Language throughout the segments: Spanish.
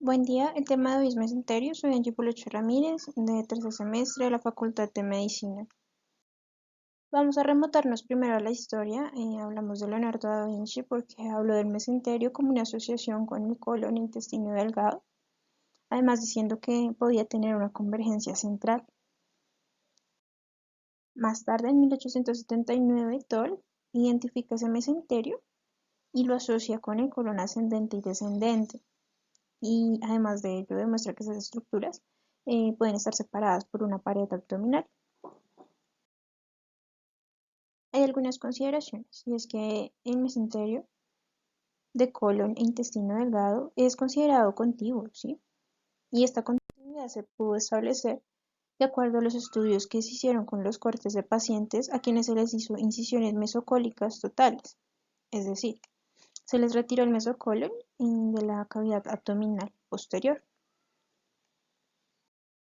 Buen día, el tema de hoy es mesenterio. Soy Angie Polocho Ramírez, de tercer semestre de la Facultad de Medicina. Vamos a remontarnos primero a la historia. Hablamos de Leonardo da Vinci porque habló del mesenterio como una asociación con el colon e intestino delgado, además diciendo que podía tener una convergencia central. Más tarde, en 1879, Toll identifica ese mesenterio y lo asocia con el colon ascendente y descendente. Y además de ello demuestra que esas estructuras pueden estar separadas por una pared abdominal. Hay algunas consideraciones, y es que el mesenterio de colon e intestino delgado es considerado contiguo, ¿sí? Y esta continuidad se pudo establecer de acuerdo a los estudios que se hicieron con los cortes de pacientes a quienes se les hizo incisiones mesocólicas totales, es decir, se les retiró el mesocolon de la cavidad abdominal posterior.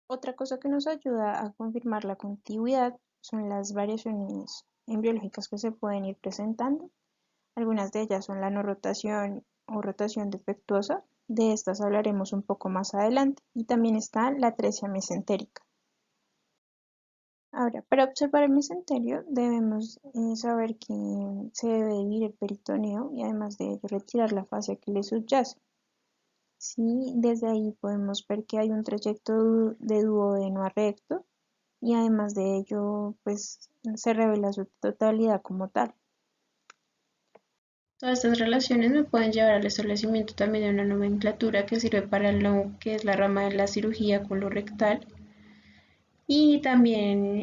Otra cosa que nos ayuda a confirmar la contigüidad son las variaciones embriológicas que se pueden ir presentando. Algunas de ellas son la no rotación o rotación defectuosa. De estas hablaremos un poco más adelante. Y también está la atresia mesentérica. Ahora, para observar el mesenterio debemos saber que se debe dividir el peritoneo y además de ello retirar la fascia que le subyace. Sí, desde ahí podemos ver que hay un trayecto de duodeno a recto y además de ello pues se revela su totalidad como tal. Todas estas relaciones me pueden llevar al establecimiento también de una nomenclatura que sirve para lo que es la rama de la cirugía colorectal y también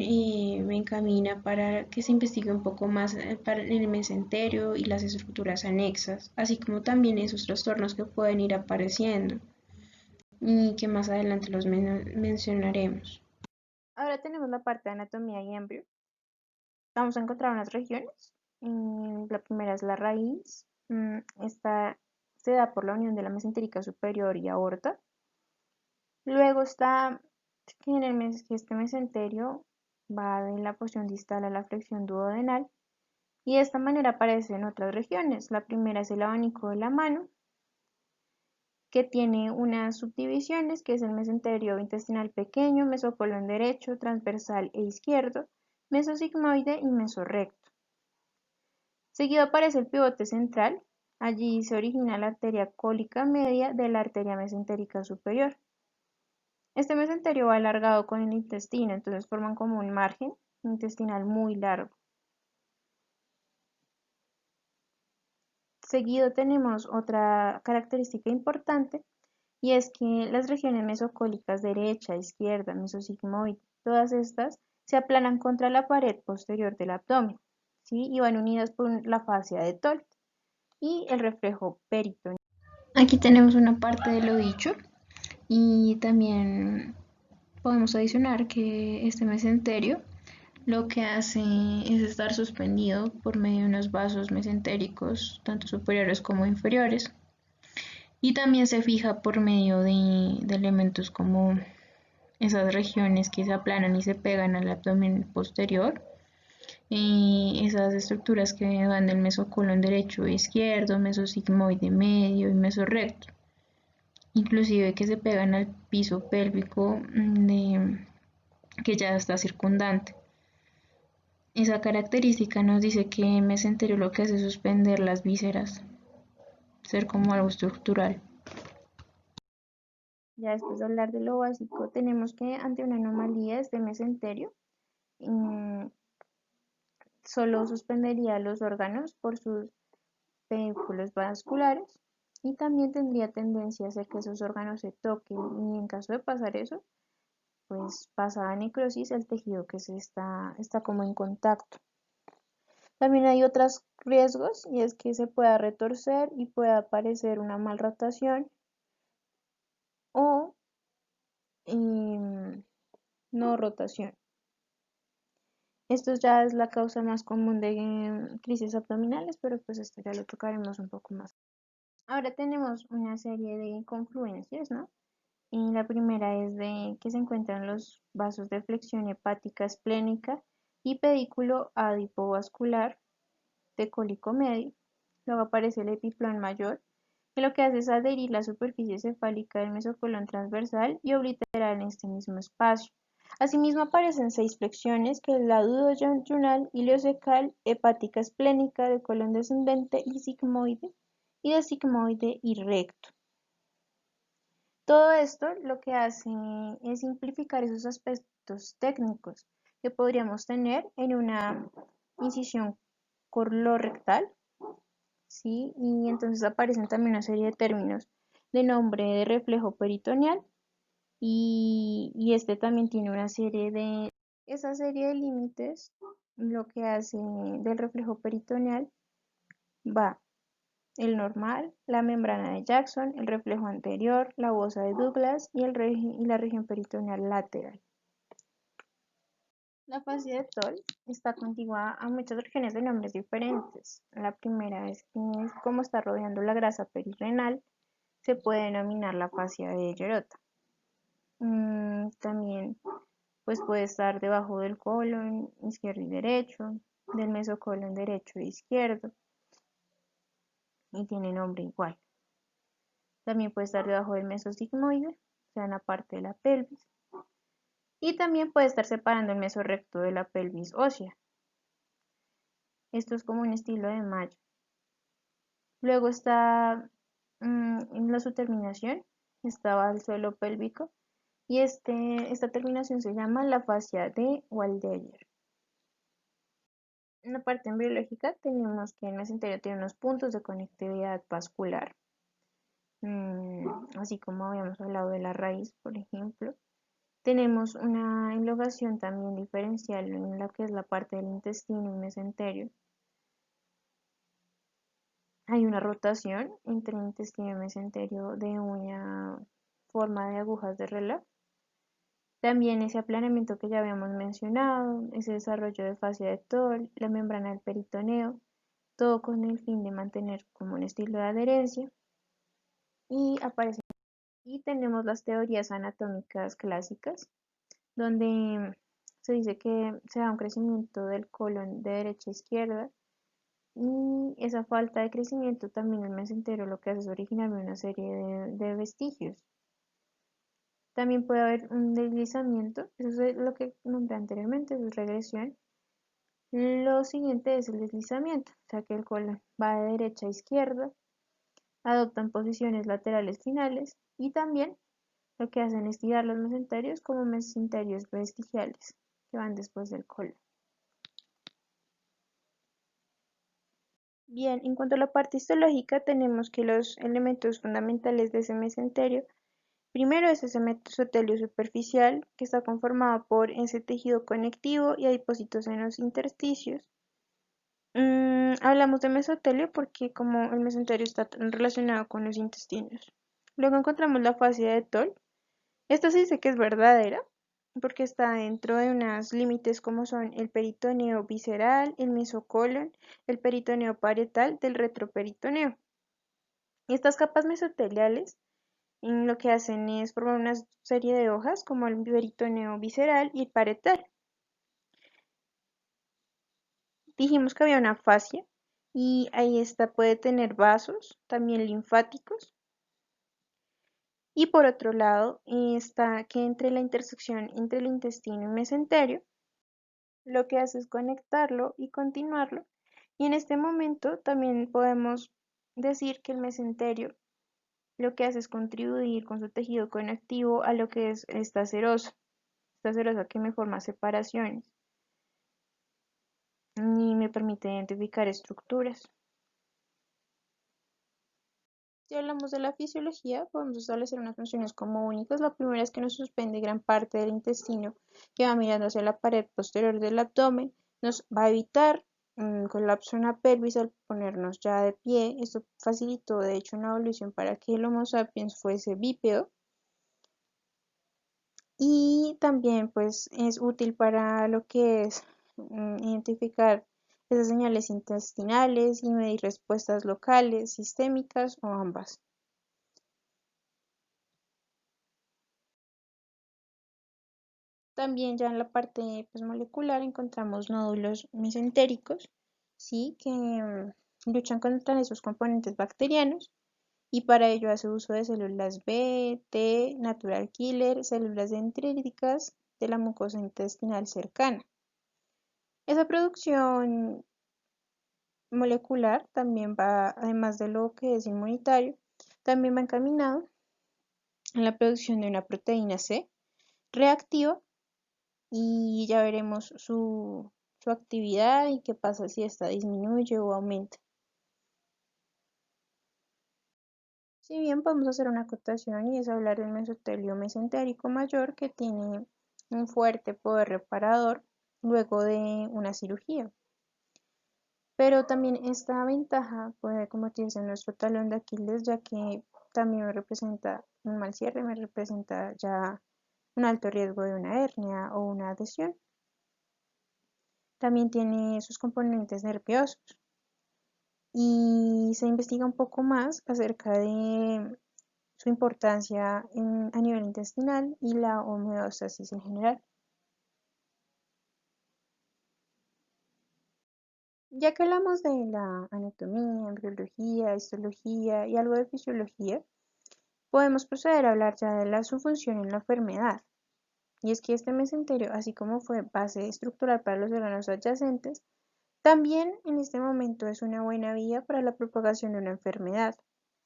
me encamina para que se investigue un poco más para el mesenterio y las estructuras anexas, así como también esos trastornos que pueden ir apareciendo y que más adelante los mencionaremos. Ahora tenemos la parte de anatomía y embrio. Vamos a encontrar unas regiones. La primera es la raíz. Esta se da por la unión de la mesentérica superior y aorta. Luego está que que este mesenterio va de la porción distal a la flexión duodenal. Y de esta manera aparecen otras regiones. La primera es el abanico de la mano, que tiene unas subdivisiones, que es el mesenterio intestinal pequeño, mesocolon derecho, transversal e izquierdo, mesosigmoide y mesorrecto. Seguido aparece el pivote central. Allí se origina la arteria cólica media de la arteria mesentérica superior. Este mesenterio va alargado con el intestino, entonces forman como un margen intestinal muy largo. Seguido tenemos otra característica importante y es que las regiones mesocólicas derecha, izquierda, mesosigmoide, todas estas se aplanan contra la pared posterior del abdomen, ¿sí? Y van unidas por la fascia de Toll y el reflejo peritoneal. Aquí tenemos una parte de lo dicho y también podemos adicionar que este mesenterio lo que hace es estar suspendido por medio de unos vasos mesentéricos, tanto superiores como inferiores, y también se fija por medio de elementos como esas regiones que se aplanan y se pegan al abdomen posterior, y esas estructuras que van del mesocolon derecho e izquierdo, mesosigmoide medio y mesorrecto, inclusive que se pegan al piso pélvico que ya está circundante. Esa característica nos dice que el mesenterio lo que hace es suspender las vísceras, ser como algo estructural. Ya después de hablar de lo básico, tenemos que ante una anomalía de este mesenterio, solo suspendería los órganos por sus pedúnculos vasculares y también tendría tendencia a hacer que esos órganos se toquen y en caso de pasar eso, pues pasa a necrosis el tejido que está como en contacto. También hay otros riesgos y es que se pueda retorcer y pueda aparecer una malrotación o no rotación. Esto ya es la causa más común de crisis abdominales, pero pues esto ya lo tocaremos un poco más. Ahora tenemos una serie de confluencias, ¿no? Y la primera es de que se encuentran los vasos de flexión hepática esplénica y pedículo adipovascular de cólico medio. Luego aparece el epiplón mayor, que lo que hace es adherir la superficie cefálica del mesocolon transversal y obliterar en este mismo espacio. Asimismo aparecen 6 flexiones, que es la duodenal, ileocecal, hepática esplénica, de colon descendente y sigmoide, y de sigmoide y recto. Todo esto lo que hace es simplificar esos aspectos técnicos que podríamos tener en una incisión colorectal, ¿sí? Y entonces aparecen también una serie de términos de nombre de reflejo peritoneal y este también tiene una serie de, esa serie de límites, lo que hace del reflejo peritoneal va el normal, la membrana de Jackson, el reflejo anterior, la bosa de Douglas y la región peritoneal lateral. La fascia de Toll está contigua a muchas regiones de nombres diferentes. La primera es que, como está rodeando la grasa perirenal, se puede denominar la fascia de Gerota. También pues puede estar debajo del colon izquierdo y derecho, del mesocolon derecho e izquierdo, y tiene nombre igual. También puede estar debajo del mesosigmoide, o sea, en la parte de la pelvis. Y también puede estar separando el mesorrecto de la pelvis ósea. Esto es como un estilo de malla. Luego está en la subterminación, estaba el suelo pélvico, y esta terminación se llama la fascia de Waldeyer. En la parte embriológica tenemos que el mesenterio tiene unos puntos de conectividad vascular, así como habíamos hablado de la raíz, por ejemplo. Tenemos una elongación también diferencial en la que es la parte del intestino y mesenterio. Hay una rotación entre intestino y mesenterio de una forma de agujas de reloj. También ese aplanamiento que ya habíamos mencionado, ese desarrollo de fascia de Toll, la membrana del peritoneo, todo con el fin de mantener como un estilo de adherencia. Y aparece, y tenemos las teorías anatómicas clásicas, donde se dice que se da un crecimiento del colon de derecha a izquierda, y esa falta de crecimiento también el mesentero lo que hace es originar una serie de vestigios. También puede haber un deslizamiento, eso es lo que nombré anteriormente, es regresión. Lo siguiente es el deslizamiento, o sea que el colon va de derecha a izquierda, adoptan posiciones laterales finales y también lo que hacen es tirar los mesenterios como mesenterios vestigiales que van después del colon. Bien, en cuanto a la parte histológica, tenemos que los elementos fundamentales de ese mesenterio, primero es ese mesotelio superficial, que está conformado por ese tejido conectivo y adipocitos en los intersticios. Hablamos de mesotelio porque como el mesenterio está relacionado con los intestinos. Luego encontramos la fascia de Toll. Esta se dice que es verdadera porque está dentro de unos límites como son el peritoneo visceral, el mesocolon, el peritoneo parietal del retroperitoneo. Estas capas mesoteliales lo que hacen es formar una serie de hojas como el peritoneo visceral y el parietal. Dijimos que había una fascia y ahí esta puede tener vasos, también linfáticos. Y por otro lado está que entre la intersección entre el intestino y mesenterio, lo que hace es conectarlo y continuarlo. Y en este momento también podemos decir que el mesenterio lo que hace es contribuir con su tejido conectivo a lo que es esta serosa que me forma separaciones y me permite identificar estructuras. Si hablamos de la fisiología, podemos establecer unas funciones como únicas. La primera es que nos suspende gran parte del intestino que va mirando hacia la pared posterior del abdomen. Nos va a evitar un colapso en la pelvis al ponernos ya de pie. Esto facilitó, de hecho, una evolución para que el Homo sapiens fuese bípedo. Y también pues es útil para lo que es identificar esas señales intestinales y medir respuestas locales, sistémicas o ambas. También ya en la parte pues, molecular encontramos nódulos mesentéricos, ¿sí? Que luchan contra esos componentes bacterianos y para ello hace uso de células B, T, natural killer, células dendríticas de la mucosa intestinal cercana. Esa producción molecular también va, además de lo que es inmunitario, también va encaminado a la producción de una proteína C reactiva y ya veremos su actividad y qué pasa si esta disminuye o aumenta. Si bien podemos hacer una acotación y es hablar del mesotelio mesentérico mayor que tiene un fuerte poder reparador luego de una cirugía. Pero también esta ventaja puede convertirse en nuestro talón de Aquiles, ya que también me representa un mal cierre, me representa ya un alto riesgo de una hernia o una adhesión. También tiene sus componentes nerviosos y se investiga un poco más acerca de su importancia a nivel intestinal y la homeostasis en general. Ya que hablamos de la anatomía, embriología, histología y algo de fisiología, podemos proceder a hablar ya de su función en la enfermedad. Y es que este mesenterio, así como fue base estructural para los órganos adyacentes, también en este momento es una buena vía para la propagación de una enfermedad.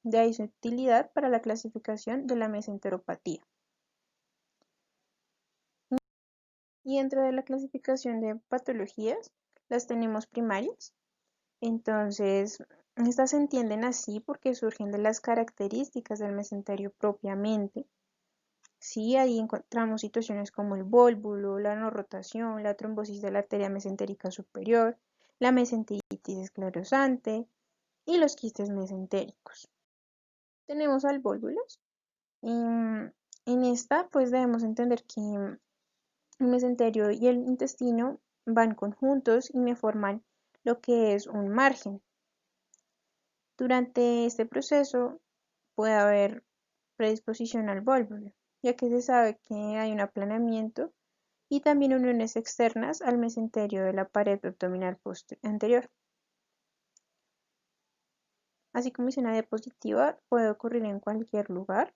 De ahí su utilidad para la clasificación de la mesenteropatía. Y dentro de la clasificación de patologías, las tenemos primarias. Entonces, estas se entienden así porque surgen de las características del mesenterio propiamente. Sí, ahí encontramos situaciones como el vólvulo, la no rotación, la trombosis de la arteria mesentérica superior, la mesenteritis esclerosante y los quistes mesentéricos. Tenemos al vólvulos. En esta, pues debemos entender que el mesenterio y el intestino van conjuntos y me forman lo que es un margen. Durante este proceso puede haber predisposición al vólvulo, ya que se sabe que hay un aplanamiento y también uniones externas al mesenterio de la pared abdominal anterior. Así como hice una diapositiva, puede ocurrir en cualquier lugar,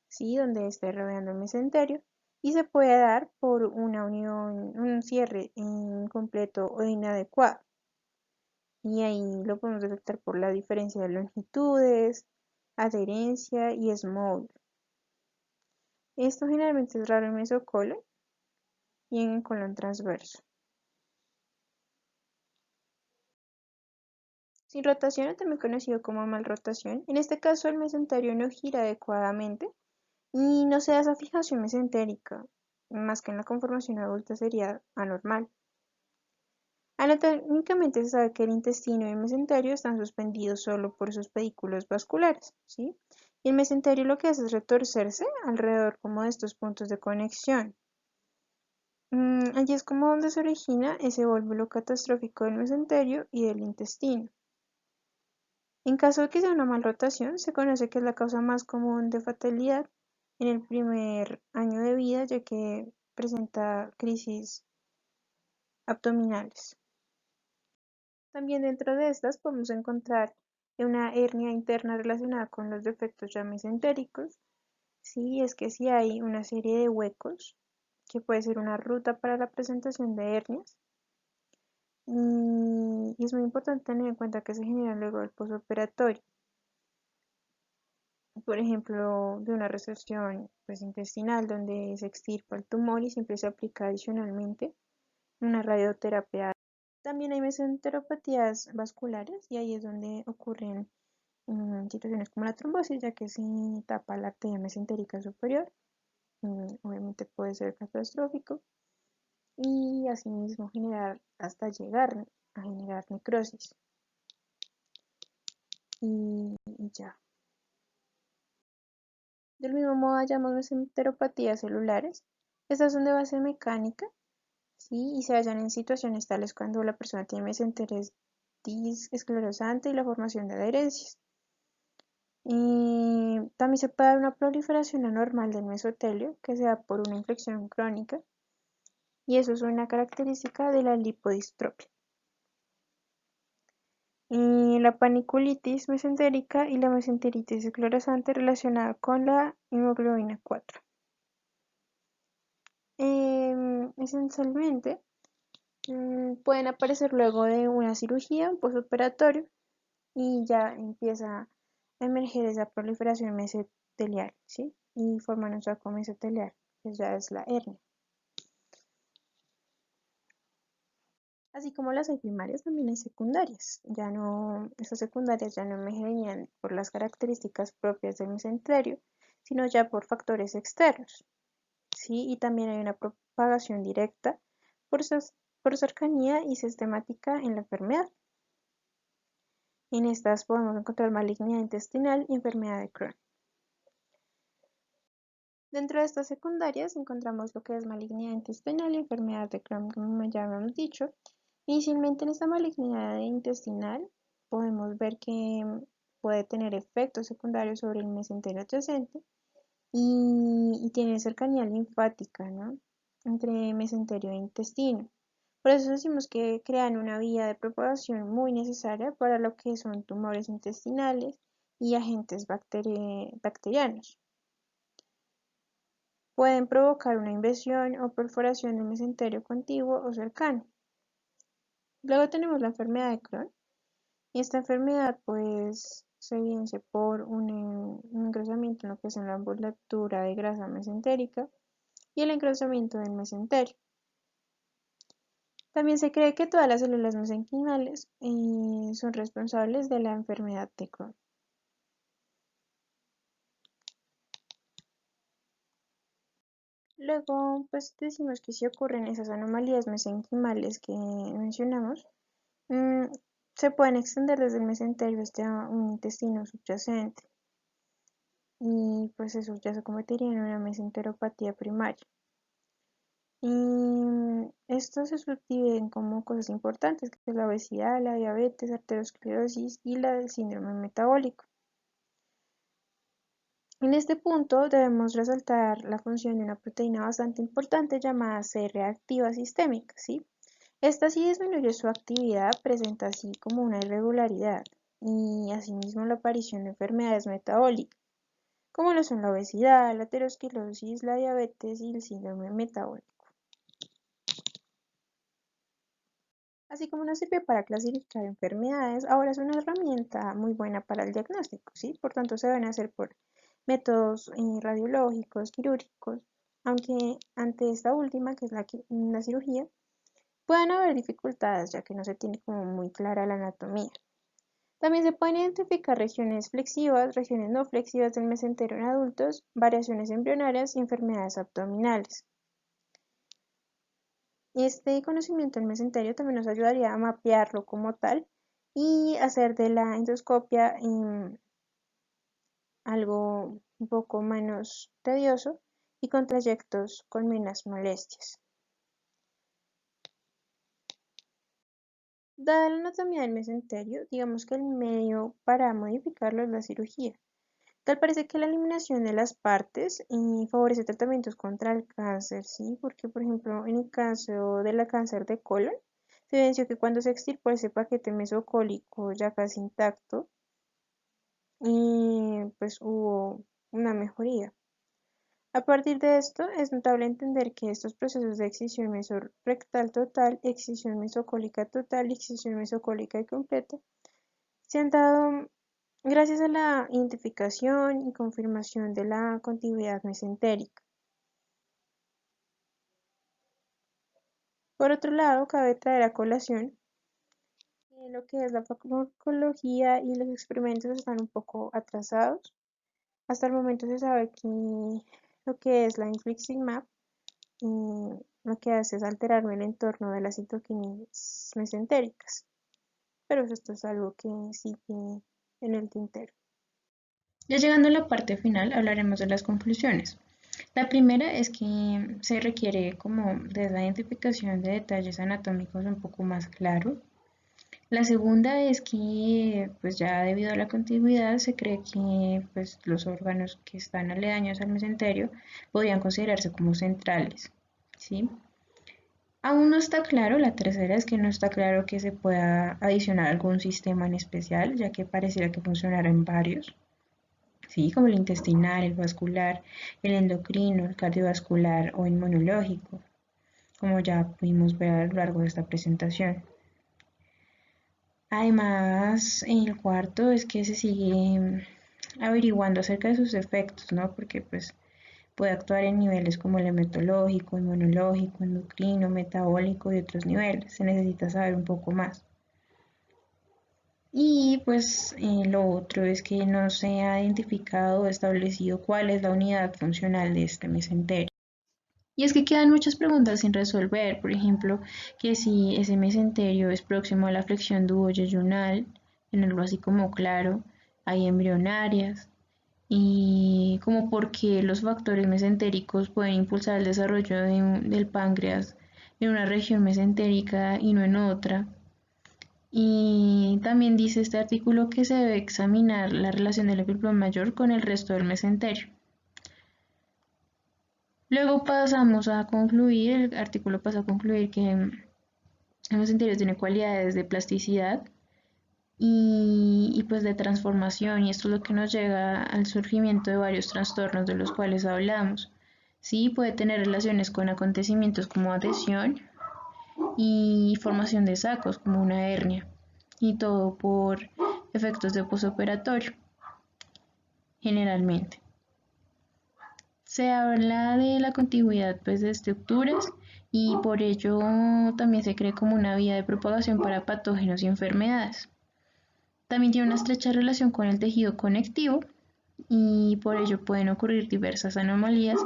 ¿sí? Donde esté rodeando el mesenterio, y se puede dar por una unión, un cierre incompleto o inadecuado. Y ahí lo podemos detectar por la diferencia de longitudes, adherencia y smooth. Esto generalmente es raro en mesocolon y en el colon transverso. Sin rotación, también conocido como malrotación, en este caso el mesenterio no gira adecuadamente y no se da esa fijación mesentérica, más que en la conformación adulta sería anormal. Anatómicamente se sabe que el intestino y el mesenterio están suspendidos solo por sus pedículos vasculares, ¿sí? Y el mesenterio lo que hace es retorcerse alrededor como de estos puntos de conexión. Allí es como donde se origina ese vólvulo catastrófico del mesenterio y del intestino. En caso de que sea una malrotación, se conoce que es la causa más común de fatalidad en el primer año de vida, ya que presenta crisis abdominales. También dentro de estas podemos encontrar una hernia interna relacionada con los defectos ya mesentéricos. Sí, es que si hay una serie de huecos, que puede ser una ruta para la presentación de hernias. Y es muy importante tener en cuenta que se generan luego del posoperatorio. Por ejemplo, de una resección pues, intestinal donde se extirpa el tumor y siempre se aplica adicionalmente una radioterapia. También hay mesenteropatías vasculares y ahí es donde ocurren situaciones como la trombosis, ya que se tapa la arteria mesentérica superior. Obviamente puede ser catastrófico y asimismo generar hasta llegar a generar necrosis. Y ya. Del mismo modo hallamos mesenteropatías celulares. Estas son de base mecánica, ¿sí? Y se hallan en situaciones tales cuando la persona tiene mesenteritis esclerosante y la formación de adherencias. También se puede dar una proliferación anormal del mesotelio que se da por una infección crónica y eso es una característica de la lipodistrofia. Y la paniculitis mesentérica y la mesenteritis esclerosante relacionada con la hemoglobina 4. Esencialmente, pueden aparecer luego de una cirugía, un postoperatorio, y ya empieza a emerger esa proliferación mesotelial, ¿sí? Y forman un saco mesotelial, que ya es la hernia. Así como las hay primarias, también hay secundarias. Ya no, estas secundarias ya no emergerían por las características propias del mesenterio, sino ya por factores externos, ¿sí? Y también hay una propagación directa por, por cercanía y sistemática en la enfermedad. En estas podemos encontrar malignidad intestinal y enfermedad de Crohn. Dentro de estas secundarias encontramos lo que es malignidad intestinal y enfermedad de Crohn, como ya habíamos dicho. Inicialmente en esta malignidad intestinal podemos ver que puede tener efectos secundarios sobre el mesenterio adyacente y tiene cercanía linfática, ¿no? Entre mesenterio e intestino. Por eso decimos que crean una vía de propagación muy necesaria para lo que son tumores intestinales y agentes bacterianos. Pueden provocar una invasión o perforación del mesenterio contiguo o cercano. Luego tenemos la enfermedad de Crohn. Y esta enfermedad pues se evidencia por un engrosamiento en lo que es en la envoltura de grasa mesentérica y el engrosamiento del mesenterio. También se cree que todas las células mesenquimales son responsables de la enfermedad de Crohn. Luego, pues decimos que si ocurren esas anomalías mesenquimales que mencionamos, mm, se pueden extender desde el mesenterio hasta un intestino subyacente. Y pues eso ya se convertiría en una mesenteropatía primaria. Y esto se subdivide en como cosas importantes, que es la obesidad, la diabetes, arteriosclerosis y la del síndrome metabólico. En este punto debemos resaltar la función de una proteína bastante importante llamada C reactiva sistémica, ¿sí? Esta sí disminuye su actividad, presenta así como una irregularidad y asimismo la aparición de enfermedades metabólicas, como lo son la obesidad, la aterosclerosis, la diabetes y el síndrome metabólico. Así como nos sirve para clasificar enfermedades, ahora es una herramienta muy buena para el diagnóstico, ¿sí? Por tanto, se deben hacer por métodos radiológicos, quirúrgicos, aunque ante esta última, que es la cirugía, pueden haber dificultades ya que no se tiene como muy clara la anatomía. También se pueden identificar regiones flexivas, regiones no flexivas del mesenterio en adultos, variaciones embrionarias y enfermedades abdominales. Este conocimiento del mesenterio también nos ayudaría a mapearlo como tal y hacer de la endoscopia algo un poco menos tedioso y con trayectos con menos molestias. Dada la anatomía del mesenterio, digamos que el medio para modificarlo es la cirugía. Tal parece que la eliminación de las partes favorece tratamientos contra el cáncer, ¿sí? Porque, por ejemplo, en el caso del cáncer de colon, se evidenció que cuando se extirpó ese paquete mesocólico ya casi intacto, pues hubo una mejoría. A partir de esto, es notable entender que estos procesos de excisión mesorrectal total, excisión mesocólica total y excisión mesocólica completa se han dado gracias a la identificación y confirmación de la contiguidad mesentérica. Por otro lado, cabe traer a colación lo que es la farmacología y los experimentos están un poco atrasados. Hasta el momento se sabe que lo que es la infliximab lo que hace es alterar el entorno de las citoquinas mesentéricas, pero esto es algo que sigue en el tintero. Ya llegando a la parte final, hablaremos de las conclusiones. La primera es que se requiere como de la identificación de detalles anatómicos un poco más claros. La segunda es que pues ya debido a la contigüidad se cree que pues los órganos que están aledaños al mesenterio podrían considerarse como centrales, ¿sí? Aún no está claro, la tercera es que no está claro que se pueda adicionar algún sistema en especial, ya que pareciera que funcionara en varios, sí, como el intestinal, el vascular, el endocrino, el cardiovascular o inmunológico, como ya pudimos ver a lo largo de esta presentación. Además, el cuarto es que se sigue averiguando acerca de sus efectos, ¿no? Porque pues puede actuar en niveles como el hematológico, inmunológico, endocrino, metabólico y otros niveles. Se necesita saber un poco más. Y pues lo otro es que no se ha identificado o establecido cuál es la unidad funcional de este mesenterio. Y es que quedan muchas preguntas sin resolver, por ejemplo, que si ese mesenterio es próximo a la flexión duoyeyunal, tenerlo así como claro, hay embrionarias, y como por qué los factores mesentéricos pueden impulsar el desarrollo del páncreas en una región mesentérica y no en otra. Y también dice este artículo que se debe examinar la relación del epíplomo mayor con el resto del mesenterio. Luego pasamos a concluir, el artículo pasa a concluir que el mesenterio tiene cualidades de plasticidad y pues de transformación, y esto es lo que nos llega al surgimiento de varios trastornos de los cuales hablamos. Sí, puede tener relaciones con acontecimientos como adhesión y formación de sacos como una hernia, y todo por efectos de posoperatorio, generalmente. Se habla de la contigüidad pues, de estructuras y por ello también se cree como una vía de propagación para patógenos y enfermedades. También tiene una estrecha relación con el tejido conectivo y por ello pueden ocurrir diversas anomalías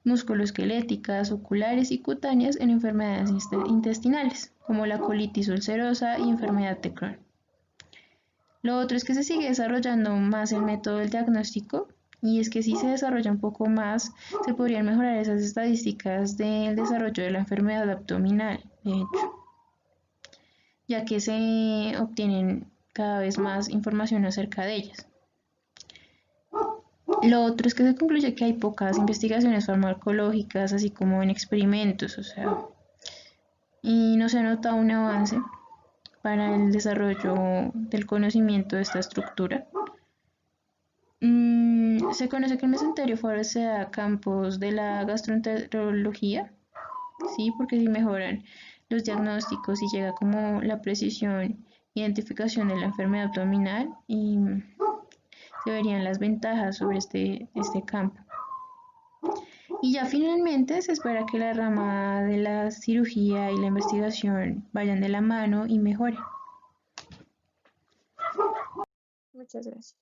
musculoesqueléticas, oculares y cutáneas en enfermedades intestinales, como la colitis ulcerosa y enfermedad de Crohn. Lo otro es que se sigue desarrollando más el método del diagnóstico y es que si se desarrolla un poco más, se podrían mejorar esas estadísticas del desarrollo de la enfermedad abdominal, de hecho, ya que se obtienen cada vez más información acerca de ellas. Lo otro es que se concluye que hay pocas investigaciones farmacológicas, así como en experimentos, o sea, y no se ha notado un avance para el desarrollo del conocimiento de esta estructura. Se conoce que el mesenterio favorece a campos de la gastroenterología, sí, porque si mejoran los diagnósticos y llega como la precisión, identificación de la enfermedad abdominal y se verían las ventajas sobre este campo. Y ya finalmente se espera que la rama de la cirugía y la investigación vayan de la mano y mejoren. Muchas gracias.